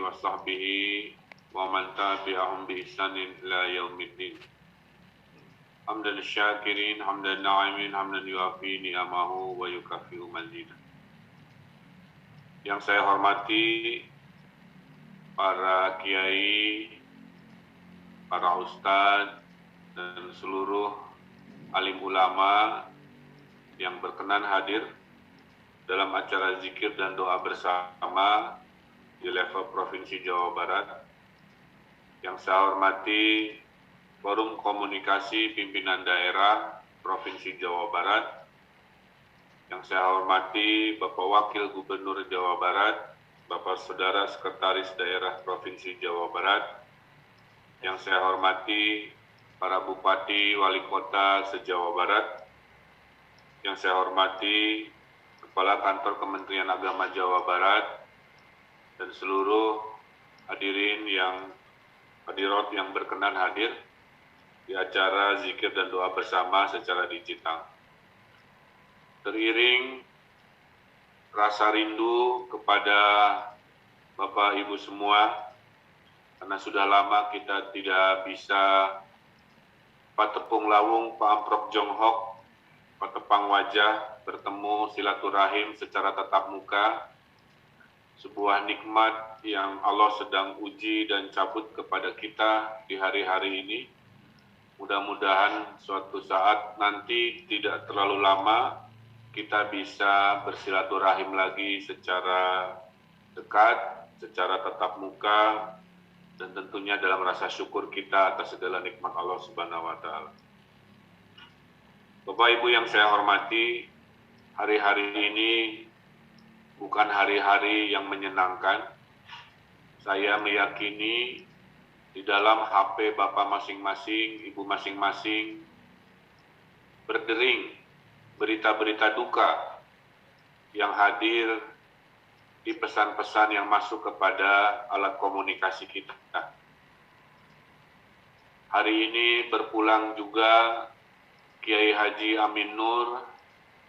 wa sahbihi wa man tabi'ahum bi ihsanin ila yaumiddin. Hamdan syakirin, hamdan na'imin, hamdan yuafi ni'amahu wa yukafi'u mazidah. Yang saya hormati para kiai, para ustadz, dan seluruh alim ulama yang berkenan hadir dalam acara zikir dan doa bersama di level Provinsi Jawa Barat. Yang saya hormati Forum Komunikasi Pimpinan Daerah Provinsi Jawa Barat. Yang saya hormati Bapak Wakil Gubernur Jawa Barat, Bapak Saudara Sekretaris Daerah Provinsi Jawa Barat. Yang saya hormati para Bupati, Wali Kota se-Jawa Barat. Yang saya hormati Kepala Kantor Kementerian Agama Jawa Barat dan seluruh hadirin hadirat yang berkenan hadir di acara zikir dan doa bersama secara digital. Teriring rasa rindu kepada Bapak Ibu semua, karena sudah lama kita tidak bisa patepung lawung, paamprok jonghok, patepang wajah, bertemu silaturahim secara tatap muka, sebuah nikmat yang Allah sedang uji dan cabut kepada kita di hari-hari ini. Mudah-mudahan suatu saat nanti tidak terlalu lama kita bisa bersilaturahim lagi secara dekat, secara tatap muka, dan tentunya dalam rasa syukur kita atas segala nikmat Allah Subhanahu wa Ta'ala. Bapak Ibu yang saya hormati, hari-hari ini bukan hari-hari yang menyenangkan. Saya meyakini di dalam HP Bapak masing-masing, Ibu masing-masing, berdering berita-berita duka yang hadir di pesan-pesan yang masuk kepada alat komunikasi kita. Hari ini berpulang juga Kiai Haji Amin Nur,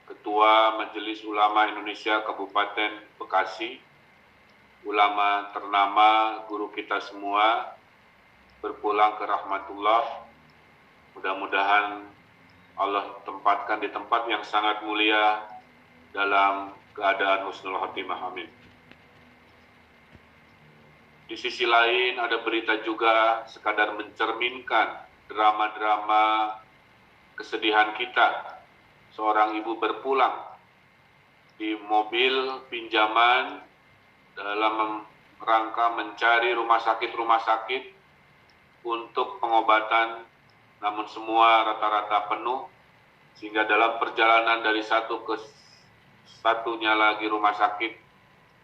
Ketua Majelis Ulama Indonesia Kabupaten Bekasi, ulama ternama, guru kita semua, berpulang ke rahmatullah. Mudah-mudahan Allah tempatkan di tempat yang sangat mulia dalam keadaan husnul khotimah, amin. Di sisi lain ada berita juga sekadar mencerminkan drama-drama kesedihan kita. Seorang ibu berpulang di mobil pinjaman dalam rangka mencari rumah sakit untuk pengobatan, namun semua rata-rata penuh, sehingga dalam perjalanan dari satu ke satunya lagi rumah sakit,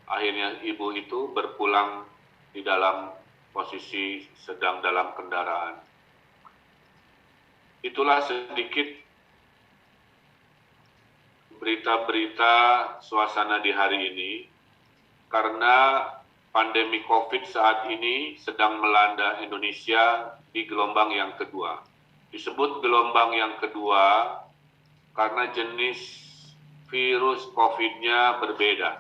akhirnya ibu itu berpulang di dalam posisi sedang dalam kendaraan. Itulah sedikit berita-berita suasana di hari ini, karena pandemi COVID saat ini sedang melanda Indonesia di gelombang yang kedua. Disebut gelombang yang kedua karena jenis virus COVID-nya berbeda.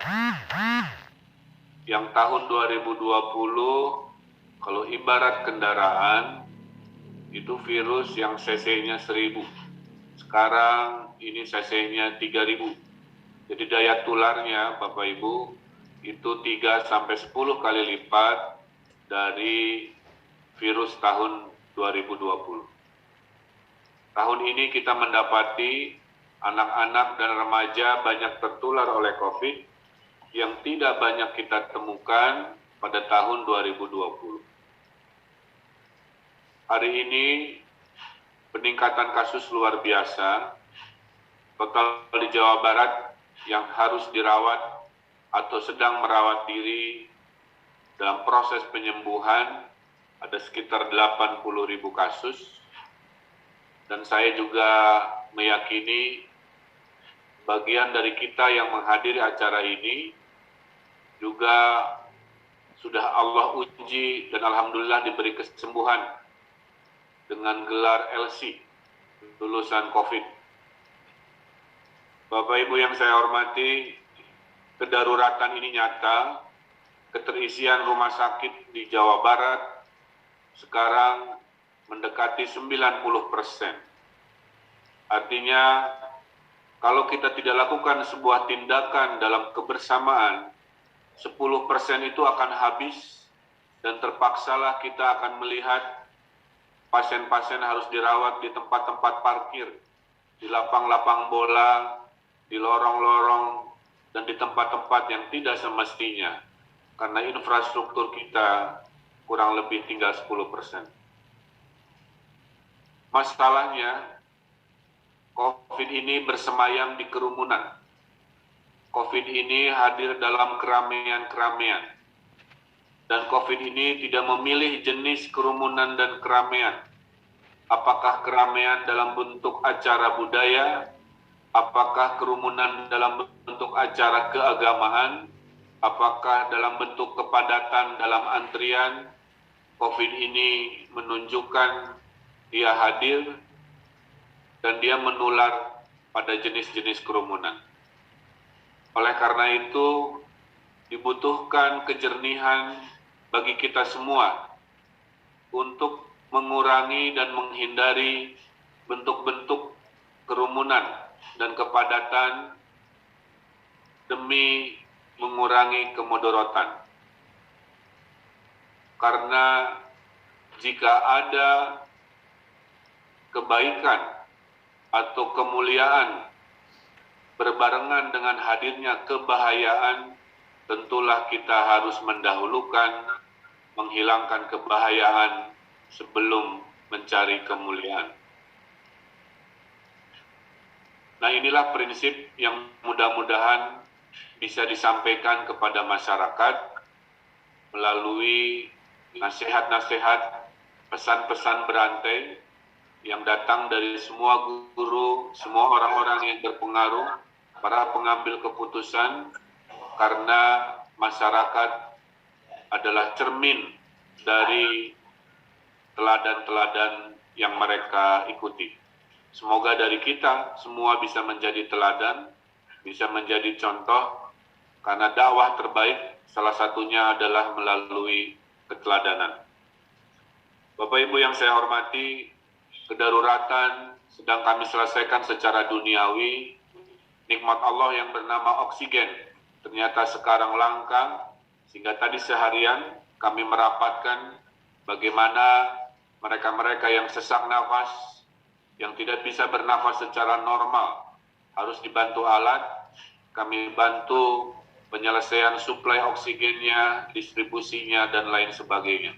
Yang tahun 2020, kalau ibarat kendaraan, itu virus yang cc-nya 1000. Sekarang ini cc-nya 3000. Jadi daya tularnya, Bapak Ibu, itu 3-10 kali lipat dari virus tahun 2020. Tahun ini kita mendapati anak-anak dan remaja banyak tertular oleh COVID yang tidak banyak kita temukan pada tahun 2020. Hari ini peningkatan kasus luar biasa. Total di Jawa Barat yang harus dirawat atau sedang merawat diri dalam proses penyembuhan ada sekitar 80.000 kasus. Dan saya juga meyakini bagian dari kita yang menghadiri acara ini juga sudah Allah uji dan alhamdulillah diberi kesembuhan dengan gelar LC, lulusan COVID. Bapak Ibu yang saya hormati, kedaruratan ini nyata keterisian rumah sakit di Jawa Barat sekarang mendekati 90%. Artinya, kalau kita tidak lakukan sebuah tindakan dalam kebersamaan, 10% itu akan habis dan terpaksalah kita akan melihat pasien-pasien harus dirawat di tempat-tempat parkir, di lapang-lapang bola, di lorong-lorong, dan di tempat-tempat yang tidak semestinya. Karena infrastruktur kita kurang lebih tinggal 10%. Masalahnya, COVID ini bersemayam di kerumunan. COVID ini hadir dalam keramaian-keramaian. Dan COVID ini tidak memilih jenis kerumunan dan keramaian. Apakah keramaian dalam bentuk acara budaya, apakah kerumunan dalam bentuk acara keagamaan, apakah dalam bentuk kepadatan dalam antrian. COVID ini menunjukkan dia hadir dan dia menular pada jenis-jenis kerumunan. Oleh karena itu, dibutuhkan kejernihan bagi kita semua untuk mengurangi dan menghindari bentuk-bentuk kerumunan dan kepadatan demi mengurangi kemudorotan. Karena jika ada kebaikan atau kemuliaan berbarengan dengan hadirnya kebahayaan, tentulah kita harus mendahulukan menghilangkan kebahayaan sebelum mencari kemuliaan. Nah, inilah prinsip yang mudah-mudahan bisa disampaikan kepada masyarakat melalui nasihat-nasihat, pesan-pesan berantai yang datang dari semua guru, semua orang-orang yang berpengaruh, para pengambil keputusan, karena masyarakat adalah cermin dari teladan-teladan yang mereka ikuti. Semoga dari kita semua bisa menjadi teladan, bisa menjadi contoh, karena dakwah terbaik salah satunya adalah melalui keteladanan. Bapak Ibu yang saya hormati, kedaruratan sedang kami selesaikan secara duniawi. Nikmat Allah yang bernama oksigen ternyata sekarang langka, sehingga tadi seharian kami merapatkan bagaimana mereka-mereka yang sesak nafas, yang tidak bisa bernafas secara normal, harus dibantu alat. Kami bantu penyelesaian suplai oksigennya, distribusinya, dan lain sebagainya.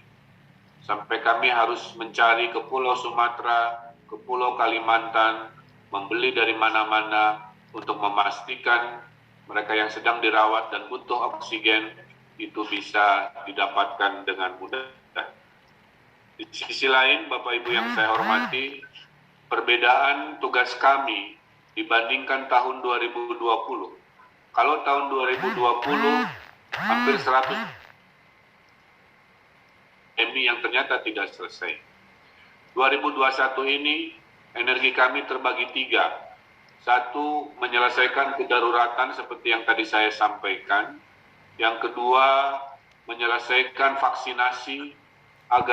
Sampai kami harus mencari ke Pulau Sumatera, ke Pulau Kalimantan, membeli dari mana-mana untuk memastikan mereka yang sedang dirawat dan butuh oksigen itu bisa didapatkan dengan mudah. Di sisi lain, Bapak Ibu yang saya hormati, perbedaan tugas kami dibandingkan tahun 2020. Kalau tahun 2020 hampir 100 pandemi yang ternyata tidak selesai. 2021 ini energi kami terbagi 3. 1, menyelesaikan kedaruratan seperti yang tadi saya sampaikan. Yang kedua, menyelesaikan vaksinasi agar